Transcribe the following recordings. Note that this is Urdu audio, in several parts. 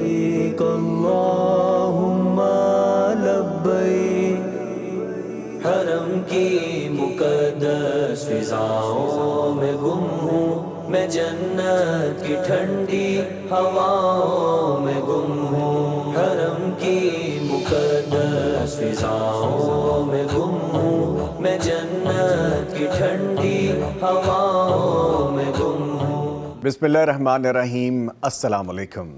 لبیک اللہم لبیک، حرم کی مقدس فضاؤں میں گم ہوں میں، جنت کی ٹھنڈی ہواؤں میں گم ہوں، حرم کی مقدس فضاؤں میں گم ہوں میں، جنت کی ٹھنڈی ہواؤں میں گم ہوں۔ بسم اللہ الرحمن الرحیم۔ السلام علیکم۔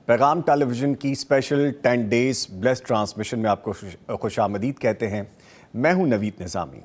پیغام ٹیلی ویژن کی اسپیشل 10 ڈیز بلیس ٹرانسمیشن میں آپ کو خوش آمدید کہتے ہیں۔ میں ہوں نوید نظامی۔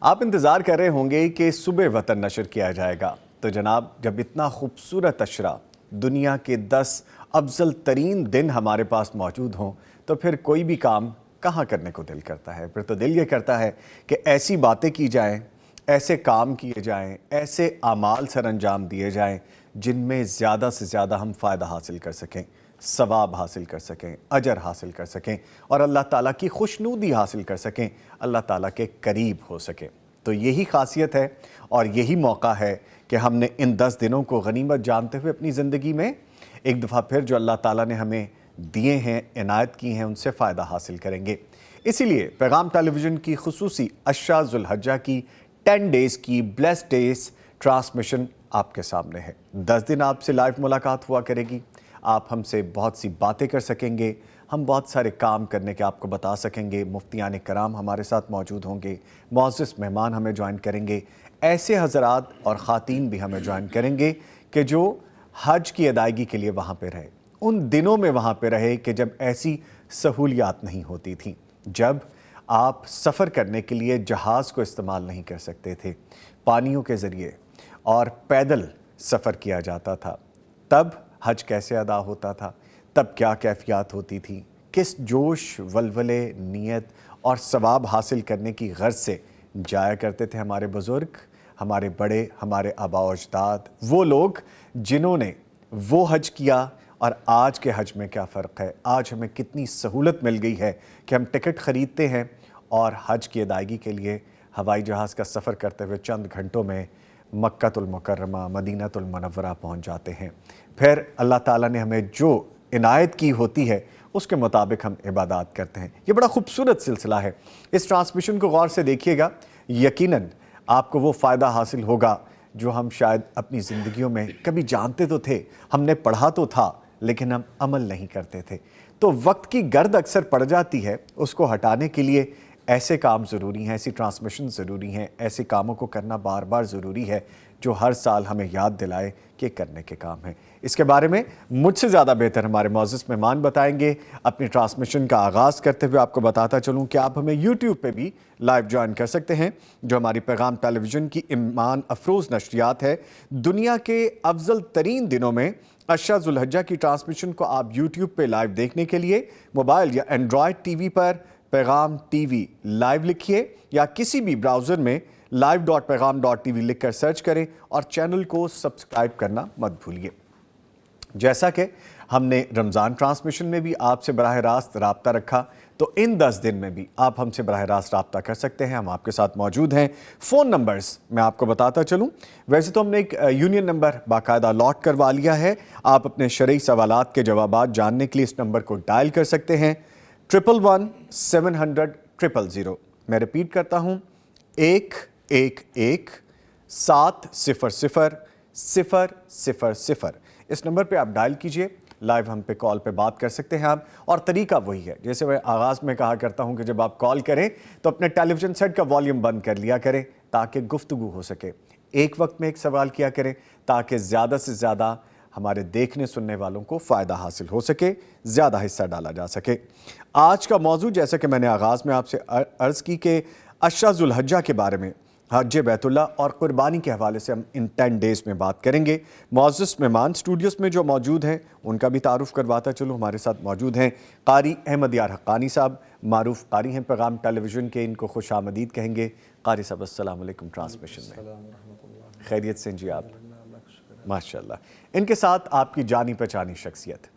آپ انتظار کر رہے ہوں گے کہ صبح وطن نشر کیا جائے گا، تو جناب جب اتنا خوبصورت اشرا دنیا کے 10 افضل ترین دن ہمارے پاس موجود ہوں تو پھر کوئی بھی کام کہاں کرنے کو دل کرتا ہے؟ پھر تو دل یہ کرتا ہے کہ ایسی باتیں کی جائیں، ایسے کام کیے جائیں، ایسے اعمال سر انجام دیے جائیں جن میں زیادہ سے زیادہ ہم فائدہ حاصل کر سکیں، ثواب حاصل کر سکیں، اجر حاصل کر سکیں اور اللہ تعالیٰ کی خوشنودی حاصل کر سکیں، اللہ تعالیٰ کے قریب ہو سکیں۔ تو یہی خاصیت ہے اور یہی موقع ہے کہ ہم نے ان 10 دنوں کو غنیمت جانتے ہوئے اپنی زندگی میں ایک دفعہ پھر جو اللہ تعالیٰ نے ہمیں دیے ہیں، عنایت کی ہیں، ان سے فائدہ حاصل کریں گے۔ اسی لیے پیغام ٹیلی ویژن کی خصوصی 10 ذو الحجہ کی 10 ڈیز کی بلیس ڈیز ٹرانسمیشن آپ کے سامنے ہے۔ 10 دن آپ سے لائیو ملاقات ہوا کرے گی، آپ ہم سے بہت سی باتیں کر سکیں گے، ہم بہت سارے کام کرنے کے آپ کو بتا سکیں گے، مفتیان کرام ہمارے ساتھ موجود ہوں گے، معزز مہمان ہمیں جوائن کریں گے، ایسے حضرات اور خواتین بھی ہمیں جوائن کریں گے کہ جو حج کی ادائیگی کے لیے وہاں پہ رہے، ان دنوں میں وہاں پہ رہے کہ جب ایسی سہولیات نہیں ہوتی تھیں، جب آپ سفر کرنے کے لیے جہاز کو استعمال نہیں کر سکتے تھے، پانیوں کے ذریعے اور پیدل سفر کیا جاتا تھا۔ تب حج کیسے ادا ہوتا تھا، تب کیا کیفیات ہوتی تھی، کس جوش ولولے نیت اور ثواب حاصل کرنے کی غرض سے جایا کرتے تھے ہمارے بزرگ، ہمارے بڑے، ہمارے آباء و اجداد، وہ لوگ جنہوں نے وہ حج کیا۔ اور آج کے حج میں کیا فرق ہے؟ آج ہمیں کتنی سہولت مل گئی ہے کہ ہم ٹکٹ خریدتے ہیں اور حج کی ادائیگی کے لیے ہوائی جہاز کا سفر کرتے ہوئے چند گھنٹوں میں مکہ المکرمہ، مدینہ المنورہ پہنچ جاتے ہیں۔ پھر اللہ تعالیٰ نے ہمیں جو عنایت کی ہوتی ہے اس کے مطابق ہم عبادات کرتے ہیں۔ یہ بڑا خوبصورت سلسلہ ہے۔ اس ٹرانسمیشن کو غور سے دیکھیے گا، یقیناً آپ کو وہ فائدہ حاصل ہوگا جو ہم شاید اپنی زندگیوں میں کبھی جانتے تو تھے، ہم نے پڑھا تو تھا لیکن ہم عمل نہیں کرتے تھے۔ تو وقت کی گرد اکثر پڑ جاتی ہے، اس کو ہٹانے کے لیے ایسے کام ضروری ہیں، ایسی ٹرانسمیشن ضروری ہیں، ایسے کاموں کو کرنا بار بار ضروری ہے جو ہر سال ہمیں یاد دلائے کہ کرنے کے کام ہیں۔ اس کے بارے میں مجھ سے زیادہ بہتر ہمارے معزز مہمان بتائیں گے۔ اپنی ٹرانسمیشن کا آغاز کرتے ہوئے آپ کو بتاتا چلوں کہ آپ ہمیں یوٹیوب پہ بھی لائیو جوائن کر سکتے ہیں، جو ہماری پیغام ٹیلی ویژن کی ایمان افروز نشریات ہے۔ دنیا کے افضل ترین دنوں میں 10 ذو الحجہ کی ٹرانسمیشن کو آپ یوٹیوب پہ لائیو دیکھنے کے لیے موبائل یا اینڈرائڈ ٹی وی پر پیغام ٹی وی لائیو لکھیے یا کسی بھی براؤزر میں live.paigham.tv لکھ کر سرچ کریں اور چینل کو سبسکرائب کرنا مت بھولیے۔ جیسا کہ ہم نے رمضان ٹرانسمیشن میں بھی آپ سے براہ راست رابطہ رکھا، تو ان 10 دن میں بھی آپ ہم سے براہ راست رابطہ کر سکتے ہیں۔ ہم آپ کے ساتھ موجود ہیں۔ فون نمبرز میں آپ کو بتاتا چلوں، ویسے تو ہم نے ایک یونین نمبر باقاعدہ الاٹ کروا لیا ہے، آپ اپنے شرعی سوالات کے جوابات جاننے کے لیے اس نمبر کو ڈائل کر سکتے ہیں، 111-700-000۔ میں ریپیٹ کرتا ہوں، 111-700-000۔ اس نمبر پہ آپ ڈائل کیجئے، لائیو ہم پہ کال پہ بات کر سکتے ہیں آپ، اور طریقہ وہی ہے جیسے میں آغاز میں کہا کرتا ہوں کہ جب آپ کال کریں تو اپنے ٹیلی ویژن سیٹ کا والیوم بند کر لیا کریں تاکہ گفتگو ہو سکے، ایک وقت میں ایک سوال کیا کریں تاکہ زیادہ سے زیادہ ہمارے دیکھنے سننے والوں کو فائدہ حاصل ہو سکے، زیادہ حصہ ڈالا جا سکے۔ آج کا موضوع جیسا کہ میں نے آغاز میں آپ سے عرض کی کہ 10 ذو الحجہ کے بارے میں، حج بیت اللہ اور قربانی کے حوالے سے ہم ان 10 ڈیز میں بات کریں گے۔ معزز مہمان اسٹوڈیوز میں جو موجود ہیں ان کا بھی تعارف کرواتا چلوں۔ ہمارے ساتھ موجود ہیں قاری احمد یار حقانی صاحب، معروف قاری ہیں پیغام ٹیلی ویژن کے، ان کو خوش آمدید کہیں گے۔ قاری صاحب السلام علیکم ٹرانسمیشن میں، خیریت سے جی آپ؟ ماشاءاللہ۔ ان کے ساتھ آپ کی جانی پہچانی شخصیت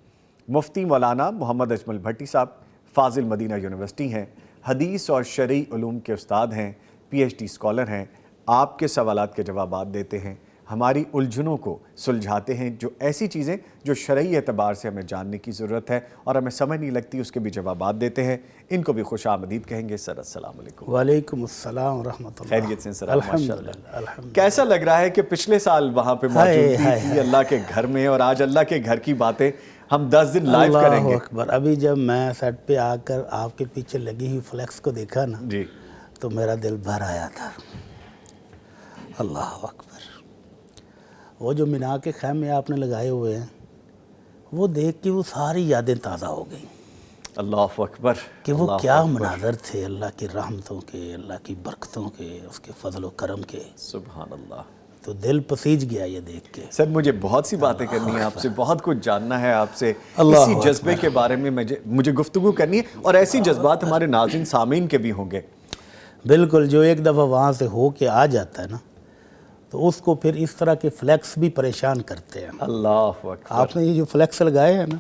مفتی مولانا محمد اجمل بھٹی صاحب، فاضل مدینہ یونیورسٹی ہیں، حدیث اور شرعی علوم کے استاد ہیں، پی ایچ ڈی اسکالر ہیں، آپ کے سوالات کے جوابات دیتے ہیں، ہماری الجھنوں کو سلجھاتے ہیں، جو ایسی چیزیں جو شرعی اعتبار سے ہمیں جاننے کی ضرورت ہے اور ہمیں سمجھ نہیں لگتی، اس کے بھی جوابات دیتے ہیں۔ ان کو بھی خوش آمدید کہیں گے۔ سر السلام علیکم۔ وعلیکم السلام ورحمۃ اللہ۔ خیریت سے سر؟ ماشاء اللہ۔ الحمدللہ۔ کیسا لگ رہا ہے کہ پچھلے سال وہاں پہ موجودگی تھی اللہ کے گھر میں، اور آج اللہ کے گھر کی باتیں ہم 10 دن لائیو کریں گے؟ اللہ اکبر۔ ابھی جب میں سیٹ پہ آ کر آپ کے پیچھے لگی ہوئی فلیکس کو دیکھا نا جی، تو میرا دل بھر آیا تھا۔ اللہ اکبر۔ وہ جو مینا کے خیمے آپ نے لگائے ہوئے ہیں، وہ دیکھ کے وہ ساری یادیں تازہ ہو گئیں اللہ اکبر کہ وہ اللہ کیا اکبر۔ مناظر تھے، اللہ کی رحمتوں کے، اللہ کی برکتوں کے، اس کے فضل و کرم کے۔ سبحان اللہ۔ تو دل پسیج گیا یہ دیکھ کے۔ سر مجھے بہت سی باتیں کرنی ہیں آپ سے، بہت کچھ جاننا ہے آپ سے، اللہ اسی جذبے کے بارے میں مجھے گفتگو کرنی ہے، اور ایسی جذبات ہمارے ناظرین سامعین کے بھی ہوں گے۔ بالکل، جو ایک دفعہ وہاں سے ہو کے آ جاتا ہے نا تو اس کو پھر اس طرح کے فلیکس بھی پریشان کرتے ہیں۔ اللہ اکبر۔ آپ نے یہ جو فلیکس لگائے ہیں نا،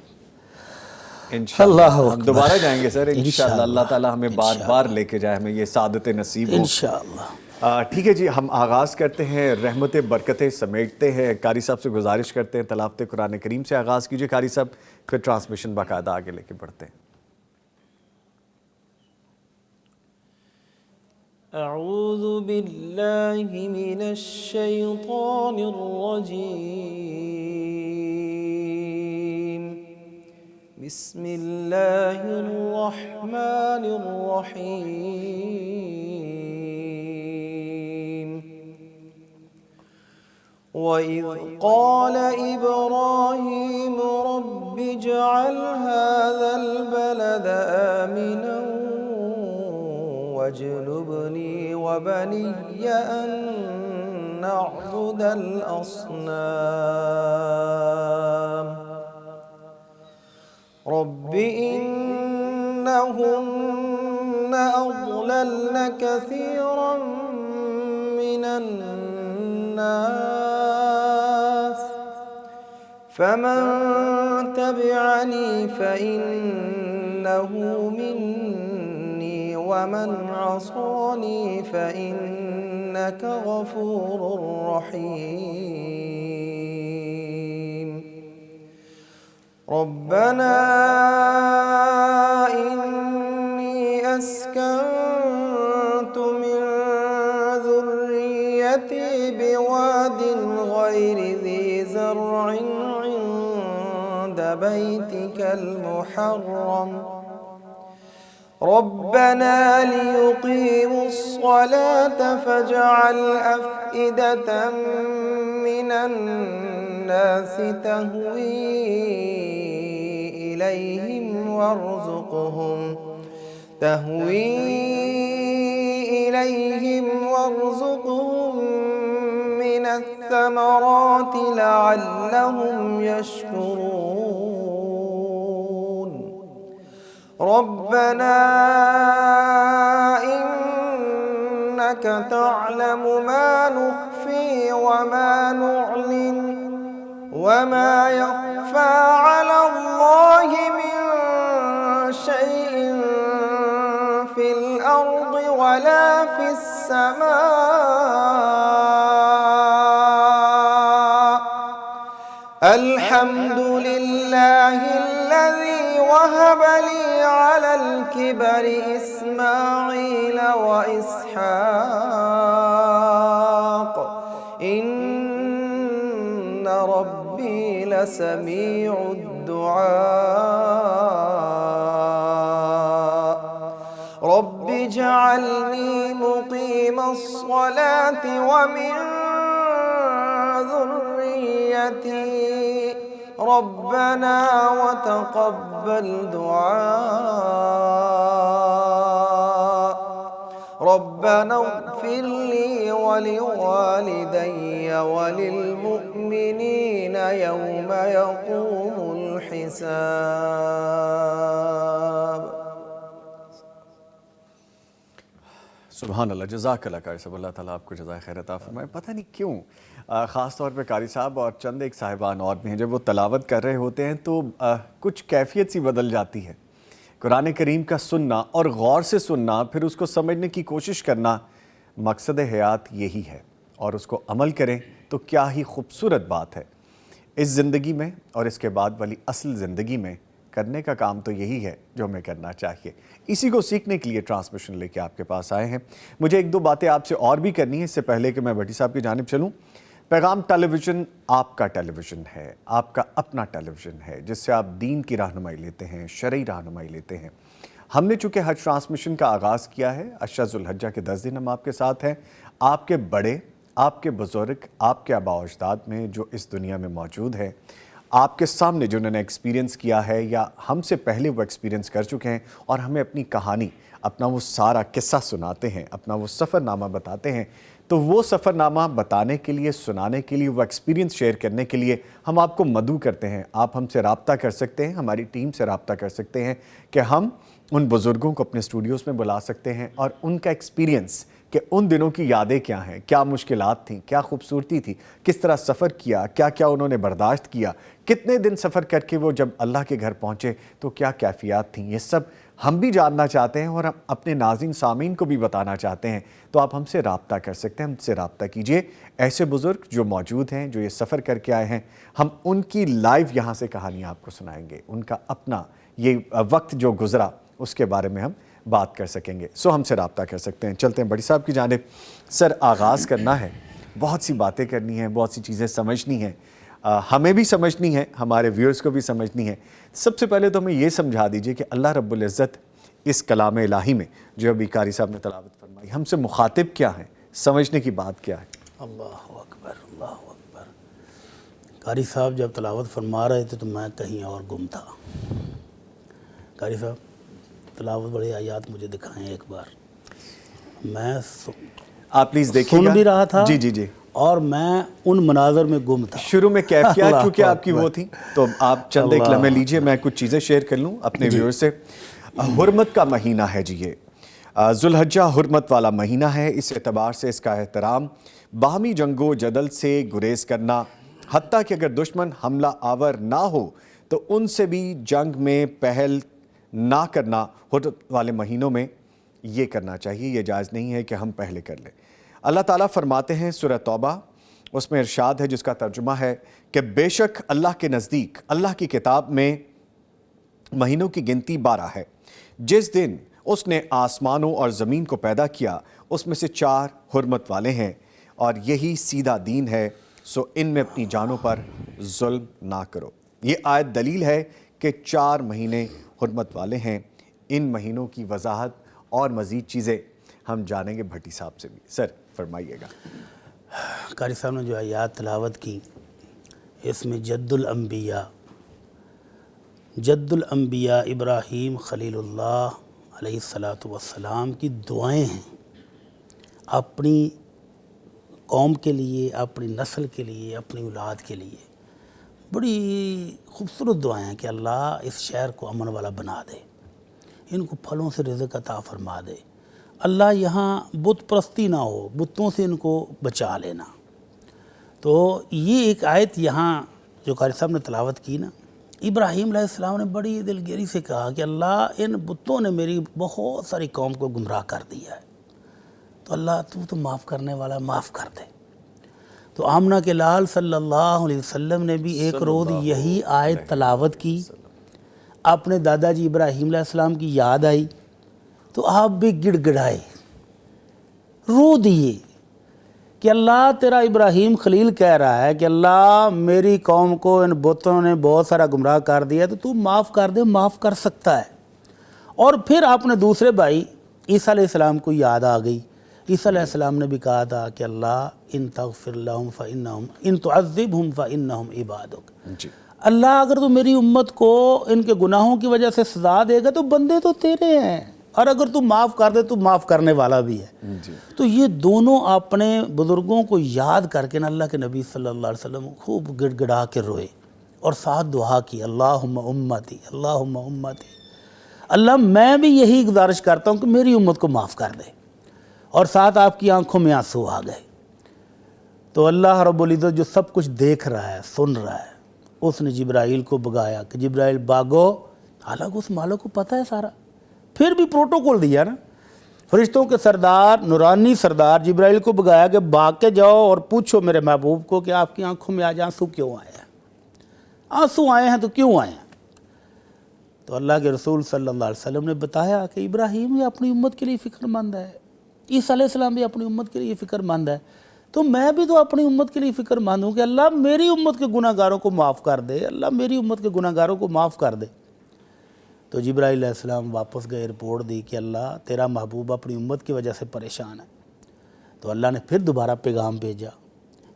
انشاءاللہ اللہ ہم اکبر۔ دوبارہ جائیں گے سر انشاءاللہ۔ انشاءاللہ۔ اللہ تعالیٰ ہمیں بار بار لے کے جائے، ہمیں یہ سعادت نصیب ہو انشاءاللہ۔ ٹھیک ہے جی، ہم آغاز کرتے ہیں، رحمتیں برکتیں سمیٹتے ہیں۔ قاری صاحب سے گزارش کرتے ہیں تلاوت قرآن کریم سے آغاز کیجئے قاری صاحب، پھر ٹرانسمیشن باقاعدہ آگے لے کے بڑھتے ہیں۔ اعوذ باللہ من الشیطان الرجیم، بسم اللہ الرحمن الرحیم۔ وَإِذْ قَالَ إِبْرَاهِيمُ رَبِّ اجْعَلْ هَذَا الْبَلَدَ آمِنًا وَاجْنُبْنِي وَبَنِيَّ أَن نَّعْبُدَ الْأَصْنَامَ رَبِّ إِنَّهُنَّ أَضْلَلْنَ كَثِيرًا مِّنَ النَّاسِ فَمَن تَبِعَنِي فَإِنَّهُ مِنِّي وَمَنْ عَصَانِي فَإِنَّكَ غَفُورٌ رَّحِيمٌ رَبَّنَا إِنِّي أَسْكَنتُ مِن ذُرِّيَّتِي بِوَادٍ غَيْرِ ذِي زَرْعٍ عِندَ بَيْتِكَ الْمُحَرَّمِ رَبَّنَا لِيُقِيمُوا الصَّلَاةَ فَاجْعَلْ أَفْئِدَةً مِّنَ النَّاسِ تَهْوِي إِلَيْهِمْ وَارْزُقْهُم مِّنَ الثَّمَرَاتِ لَعَلَّهُمْ يَشْكُرُونَ رَبَّنَا إِنَّكَ تَعْلَمُ مَا نُخْفِي وَمَا نُعْلِنُ وَمَا يَخْفَى عَلَى اللَّهِ مِن شَيْءٍ فِي الْأَرْضِ وَلَا فِي السَّمَاءِ الْحَمْدُ لِلَّهِ الَّذِي وَهَبَ لِي عَلَى الْكِبَرِ إِسْمَاعِيلَ وَإِسْحَاقَ إِنَّ رَبِّي لَسَمِيعُ الدُّعَاءِ رَبِّ اجْعَلْنِي مُقِيمَ الصَّلَاةِ وَمِن ذُرِّيَّتِي رَبَّنَا وَتَقَبَّلْ دُعَاءِ رَبَّنَا اغْفِرْ لِي وَلِوَالِدَيَّ وَلِلْمُؤْمِنِينَ يَوْمَ يَقُومُ الْحِسَابُ۔ سبحان اللہ، جزاک اللہ قاری صاحب، اللہ تعالیٰ آپ کو جزائے خیر عطا فرمائے۔ پتہ نہیں کیوں خاص طور پہ قاری صاحب اور چند ایک صاحبان اور بھی ہیں، جب وہ تلاوت کر رہے ہوتے ہیں تو کچھ کیفیت سی بدل جاتی ہے۔ قرآن کریم کا سننا اور غور سے سننا، پھر اس کو سمجھنے کی کوشش کرنا، مقصد حیات یہی ہے۔ اور اس کو عمل کریں تو کیا ہی خوبصورت بات ہے۔ اس زندگی میں اور اس کے بعد والی اصل زندگی میں کرنے کا کام تو یہی ہے جو ہمیں کرنا چاہیے۔ اسی کو سیکھنے کے لیے ٹرانسمیشن لے کے آپ کے پاس آئے ہیں۔ مجھے ایک دو باتیں آپ سے اور بھی کرنی ہے اس سے پہلے کہ میں بھٹی صاحب کی جانب چلوں۔ پیغام ٹیلی ویژن آپ کا ٹیلی ویژن ہے، آپ کا اپنا ٹیلی ویژن ہے، جس سے آپ دین کی رہنمائی لیتے ہیں، شرعی رہنمائی لیتے ہیں۔ ہم نے چونکہ حج ٹرانسمیشن کا آغاز کیا ہے، اشرا ذوالحجہ کے 10 دن ہم آپ کے ساتھ ہیں۔ آپ کے بڑے، آپ کے بزرگ، آپ کے آباء و اجداد میں جو اس دنیا میں موجود ہیں، آپ کے سامنے جنہوں نے ایکسپیرینس کیا ہے یا ہم سے پہلے وہ ایکسپیرینس کر چکے ہیں اور ہمیں اپنی کہانی، اپنا وہ سارا قصہ سناتے ہیں، اپنا وہ سفر نامہ بتاتے ہیں، تو وہ سفر نامہ بتانے کے لیے، سنانے کے لیے، وہ ایکسپیرینس شیئر کرنے کے لیے ہم آپ کو مدعو کرتے ہیں۔ آپ ہم سے رابطہ کر سکتے ہیں، ہماری ٹیم سے رابطہ کر سکتے ہیں کہ ہم ان بزرگوں کو اپنے اسٹوڈیوز میں بلا سکتے ہیں اور ان کا ایکسپیرینس کہ ان دنوں کی یادیں کیا ہیں، کیا مشکلات تھیں، کیا خوبصورتی تھی، کس طرح سفر کیا، کیا کیا انہوں نے برداشت کیا، کتنے دن سفر کر کے وہ جب اللہ کے گھر پہنچے تو کیا کیفیات تھیں، یہ سب ہم بھی جاننا چاہتے ہیں اور ہم اپنے ناظرین سامعین کو بھی بتانا چاہتے ہیں۔ تو آپ ہم سے رابطہ کر سکتے ہیں، ہم سے رابطہ کیجئے۔ ایسے بزرگ جو موجود ہیں، جو یہ سفر کر کے آئے ہیں، ہم ان کی لائیو یہاں سے کہانیاں آپ کو سنائیں گے، ان کا اپنا یہ وقت جو گزرا اس کے بارے میں ہم بات کر سکیں گے۔ سو ہم سے رابطہ کر سکتے ہیں۔ چلتے ہیں بڑی صاحب کی جانب۔ سر، آغاز کرنا ہے، بہت سی باتیں کرنی ہیں، بہت سی چیزیں سمجھنی ہیں، ہمیں بھی سمجھنی ہے، ہمارے ویورز کو بھی سمجھنی ہے۔ سب سے پہلے تو ہمیں یہ سمجھا دیجئے کہ اللہ رب العزت اس کلام الہی میں جو ابھی قاری صاحب نے تلاوت فرمائی، ہم سے مخاطب کیا ہیں، سمجھنے کی بات کیا ہے؟ اللہ اکبر، اللہ اکبر۔ قاری صاحب جب تلاوت فرما رہے تھے تو میں کہیں اور گم تھا۔ قاری صاحب تلاوت بڑے آیات مجھے دکھائیں ایک بار۔ میں آپ پلیز دیکھیے گا۔ سن بھی رہا تھا جی جی جی، اور میں ان مناظر میں گم تھا۔ شروع میں کیفیات اللہ کیونکہ آپ کی وہ اکبر۔ تھیں، تو آپ چند ایک لمحے لیجئے، میں کچھ چیزیں شیئر کر لوں اپنے ویور سے۔ حرمت کا مہینہ ہے جی، یہ ذوالحجہ حرمت والا مہینہ ہے، اس اعتبار سے اس کا احترام، باہمی جنگ و جدل سے گریز کرنا، حتیٰ کہ اگر دشمن حملہ آور نہ ہو تو ان سے بھی جنگ میں پہل نہ کرنا، حرمت والے مہینوں میں یہ کرنا چاہیے، یہ جائز نہیں ہے کہ ہم پہلے کر لیں۔ اللہ تعالیٰ فرماتے ہیں سورہ توبہ، اس میں ارشاد ہے جس کا ترجمہ ہے کہ بے شک اللہ کے نزدیک، اللہ کی کتاب میں مہینوں کی گنتی 12 ہے۔ جس دن اس نے آسمانوں اور زمین کو پیدا کیا اس میں سے 4 حرمت والے ہیں اور یہی سیدھا دین ہے، سو ان میں اپنی جانوں پر ظلم نہ کرو۔ یہ آیت دلیل ہے کہ 4 مہینے حرمت والے ہیں۔ ان مہینوں کی وضاحت اور مزید چیزیں ہم جانیں گے بھٹی صاحب سے بھی۔ سر فرمائیے گا۔ قاری صاحب نے جو آیات تلاوت کی، اس میں جد الانبیاء ابراہیم خلیل اللہ علیہ السلام کی دعائیں ہیں، اپنی قوم کے لیے، اپنی نسل کے لیے، اپنی اولاد کے لیے۔ بڑی خوبصورت دعائیں ہیں کہ اللہ اس شہر کو امن والا بنا دے، ان کو پھلوں سے رزق عطا فرما دے، اللہ یہاں بت پرستی نہ ہو، بتوں سے ان کو بچا لینا۔ تو یہ ایک آیت یہاں جو قاری صاحب نے تلاوت کی نا، ابراہیم علیہ السلام نے بڑی دلگیری سے کہا کہ اللہ ان بتوں نے میری بہت ساری قوم کو گمراہ کر دیا ہے، تو اللہ تو معاف کرنے والا، معاف کر دے۔ تو آمنہ کے لال صلی اللہ علیہ وسلم نے بھی ایک روز یہی آیت تلاوت کی، اپنے دادا جی ابراہیم علیہ السلام کی یاد آئی تو آپ بھی گڑ گڑائے، رو دیے کہ اللہ تیرا ابراہیم خلیل کہہ رہا ہے کہ اللہ میری قوم کو ان بتوں نے بہت سارا گمراہ کر دیا، تو معاف کر دے، معاف کر سکتا ہے۔ اور پھر آپ نے دوسرے بھائی عیسیٰ علیہ السلام کو یاد آ گئی، عیسیٰ علیہ السلام نے بھی کہا تھا کہ اللہ ان تغفر لہم فإنہم ان تعذبہم فإنہم عبادک، اللہ اگر تو میری امت کو ان کے گناہوں کی وجہ سے سزا دے گا تو بندے تو تیرے ہیں، اور اگر تو معاف کر دے تو معاف کرنے والا بھی ہے۔ تو یہ دونوں اپنے بزرگوں کو یاد کر کے اللہ کے نبی صلی اللہ علیہ وسلم خوب گڑ گڑا کے روئے اور ساتھ دعا کی، اللہم امتی، اللہم امتی، اللہ میں بھی یہی گزارش کرتا ہوں کہ میری امت کو معاف کر دے۔ اور ساتھ آپ کی آنکھوں میں آنسو آ گئے۔ تو اللہ رب العزت جو سب کچھ دیکھ رہا ہے، سن رہا ہے، اس نے جبرائیل کو بگایا کہ جبرائیل باگو، حالانکہ اس مالک کو پتہ ہے سارا، پھر بھی پروٹوکول دیا نا فرشتوں کے سردار نورانی سردار جبرائیل کو بگایا کہ بھاگ کے جاؤ اور پوچھو میرے محبوب کو کہ آپ کی آنکھوں میں آج آنسو کیوں آئے ہیں، آنسو آئے ہیں تو کیوں آئے ہیں؟ تو اللہ کے رسول صلی اللہ علیہ وسلم نے بتایا کہ ابراہیم یہ اپنی امت کے لیے فکر مند ہے، عیسیٰ علیہ السلام بھی اپنی امت کے لیے فکر مند ہے، تو میں بھی تو اپنی امت کے لیے فکر مند ہوں کہ اللہ میری امت کے گناہ گاروں کو معاف کر دے، اللہ میری امت کے گناہ گاروں کو معاف کر دے۔ تو جبرائیل علیہ السلام واپس گئے، رپورٹ دی کہ اللہ تیرا محبوب اپنی امت کی وجہ سے پریشان ہے۔ تو اللہ نے پھر دوبارہ پیغام بھیجا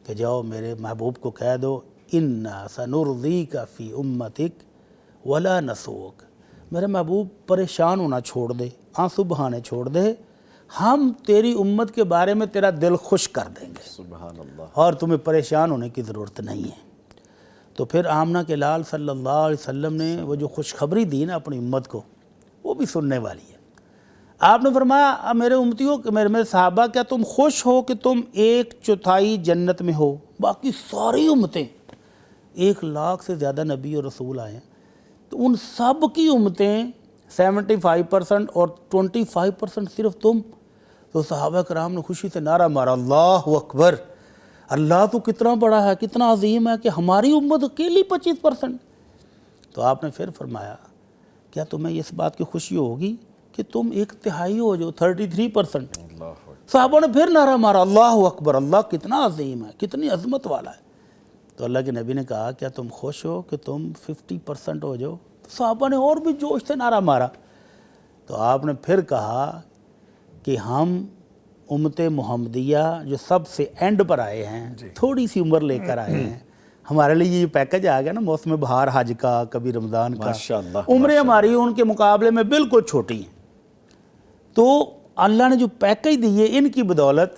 کہ جاؤ میرے محبوب کو کہہ دو اِنَّا سَنُرْضِيكَ فِي أُمَّتِكَ وَلَا نَسُوءَكَ، میرے محبوب پریشان ہونا چھوڑ دے، آنسو بہانے چھوڑ دے، ہم تیری امت کے بارے میں تیرا دل خوش کر دیں گے، سبحان اللہ، اور تمہیں پریشان ہونے کی ضرورت نہیں ہے۔ تو پھر آمنہ کے لال صلی اللہ علیہ وسلم نے وہ جو خوشخبری دی نا اپنی امت کو، وہ بھی سننے والی ہے۔ آپ نے فرمایا میرے امتیوں میرے صحابہ کیا تم خوش ہو کہ تم 1/4 جنت میں ہو، باقی ساری امتیں 1,00,000 سے زیادہ نبی اور رسول آئے ہیں، تو ان سب کی امتیں 75% اور 25% صرف تم۔ تو صحابہ کرام نے خوشی سے نعرہ مارا اللہ اکبر، اللہ تو کتنا بڑا ہے، کتنا عظیم ہے کہ ہماری امت اکیلی 25%۔ تو آپ نے پھر فرمایا کیا تمہیں اس بات کی خوشی ہوگی کہ تم 1/3 ہو جو 33%۔ صحابہ نے پھر نعرہ مارا اللہ اکبر، اللہ کتنا عظیم ہے، کتنی عظمت والا ہے۔ تو اللہ کے نبی نے کہا کیا تم خوش ہو کہ تم 50% ہو جو؟ تو صحابہ نے اور بھی جوش سے نعرہ مارا۔ تو آپ نے پھر کہا کہ ہم امت محمدیہ جو سب سے اینڈ پر آئے ہیں، تھوڑی سی عمر لے کر آئے ہیں، ہمارے لیے یہ پیکج آ گیا نا موسم بہار حج کا، کبھی رمضان کا، عمریں ہماری ان کے مقابلے میں بالکل چھوٹی ہیں۔ تو اللہ نے جو پیکج دی ہے ان کی بدولت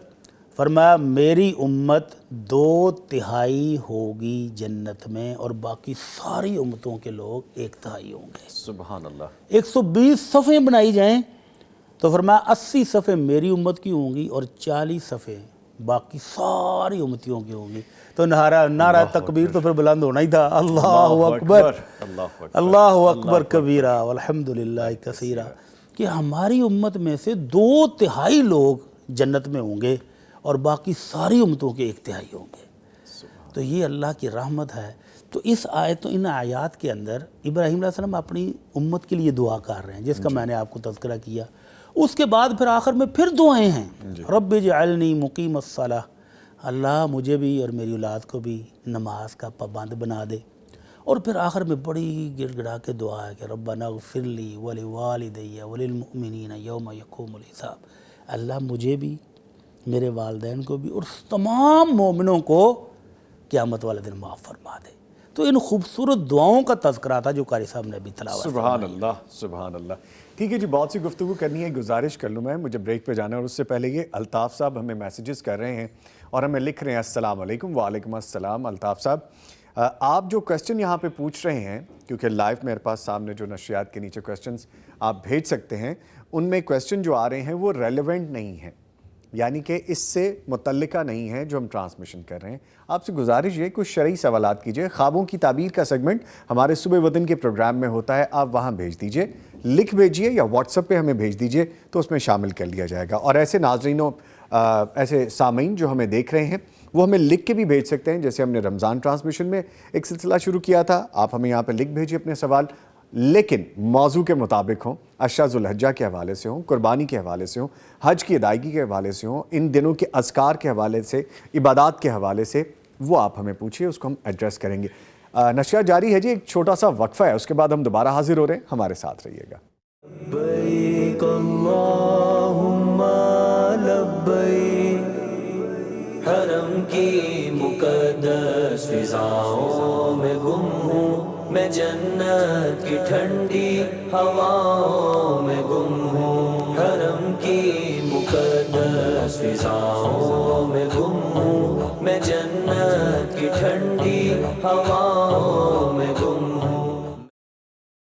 فرمایا میری امت 2/3 ہوگی جنت میں اور باقی ساری امتوں کے لوگ 1/3 ہوں گے۔ سبحان اللہ۔ 120 صفحیں بنائی جائیں تو فرمایا 80 صفحیں میری امت کی ہوں گی اور 40 صفحیں باقی ساری امتیوں کی ہوں گی۔ تو نعرہ تکبیر تو پھر بلند ہونا ہی تھا، اللہ اکبر، اللہ اکبر کبیرہ والحمدللہ کثیرہ، کہ ہماری امت میں سے 2/3 لوگ جنت میں ہوں گے اور باقی ساری امتوں کے 1/3 ہوں گے۔ تو یہ اللہ کی رحمت ہے۔ تو اس آیت ان آیات کے اندر ابراہیم علیہ السلام اپنی امت کے لیے دعا کر رہے ہیں جس کا میں نے آپ کو تذکرہ کیا۔ اس کے بعد پھر آخر میں پھر دعائیں ہیں، رب اجعلنی مقیم الصلاۃ، اللہ مجھے بھی اور میری اولاد کو بھی نماز کا پابند بنا دے۔ اور پھر آخر میں بڑی گڑ گڑا کے دعا ہے کہ ربنا اغفر لی ولوالدی وللمؤمنین یوم یقوم الحساب، اللہ مجھے بھی، میرے والدین کو بھی اور تمام مومنوں کو قیامت والے دن معاف فرما دے۔ تو ان خوبصورت دعاؤں کا تذکرہ تھا جو قاری صاحب نے ابھی تلاوت فرمائی۔ سبحان اللہ، سبحان اللہ۔ ٹھیک ہے جی، بہت سی گفتگو کرنی ہے، گزارش کر لوں میں، مجھے بریک پہ جانا ہے، اور اس سے پہلے یہ الطاف صاحب ہمیں میسیجز کر رہے ہیں اور ہمیں لکھ رہے ہیں السلام علیکم۔ وعلیکم السلام الطاف صاحب، آپ جو کویسچن یہاں پہ پوچھ رہے ہیں، کیونکہ لائیو میرے پاس سامنے جو نشریات کے نیچے کویسچنز آپ بھیج سکتے ہیں، ان میں کویسچن جو آ رہے ہیں وہ ریلیونٹ نہیں ہیں، یعنی کہ اس سے متعلقہ نہیں ہے جو ہم ٹرانسمیشن کر رہے ہیں۔ آپ سے گزارش یہ کچھ شرعی سوالات کیجئے، خوابوں کی تعبیر کا سیگمنٹ ہمارے صبح وطن کے پروگرام میں ہوتا ہے، آپ وہاں بھیج دیجئے، لکھ بھیجئے یا واٹس ایپ پہ ہمیں بھیج دیجئے تو اس میں شامل کر لیا جائے گا۔ اور ایسے ناظرینوں ایسے سامعین جو ہمیں دیکھ رہے ہیں وہ ہمیں لکھ کے بھی بھیج سکتے ہیں، جیسے ہم نے رمضان ٹرانسمیشن میں ایک سلسلہ شروع کیا تھا، آپ ہمیں یہاں پہ لکھ بھیجئے اپنے سوال، لیکن موضوع کے مطابق ہوں، اشرا ذوالحجہ کے حوالے سے ہوں، قربانی کے حوالے سے ہوں، حج کی ادائیگی کے حوالے سے ہوں، ان دنوں کے اذکار کے حوالے سے، عبادات کے حوالے سے، وہ آپ ہمیں پوچھیے، اس کو ہم ایڈریس کریں گے۔ نشریات جاری ہے جی، ایک چھوٹا سا وقفہ ہے، اس کے بعد ہم دوبارہ حاضر ہو رہے ہیں، ہمارے ساتھ رہیے گا۔ لبیک اللہم لبیک، حرم کی مقدس فضاؤں میں گم ہوں میں، جنت کی ٹھنڈی ہواؤں میں گم ہوں، حرم کی مقدس فضاؤں میں گم ہوں میں، جنت کی ٹھنڈی ہوا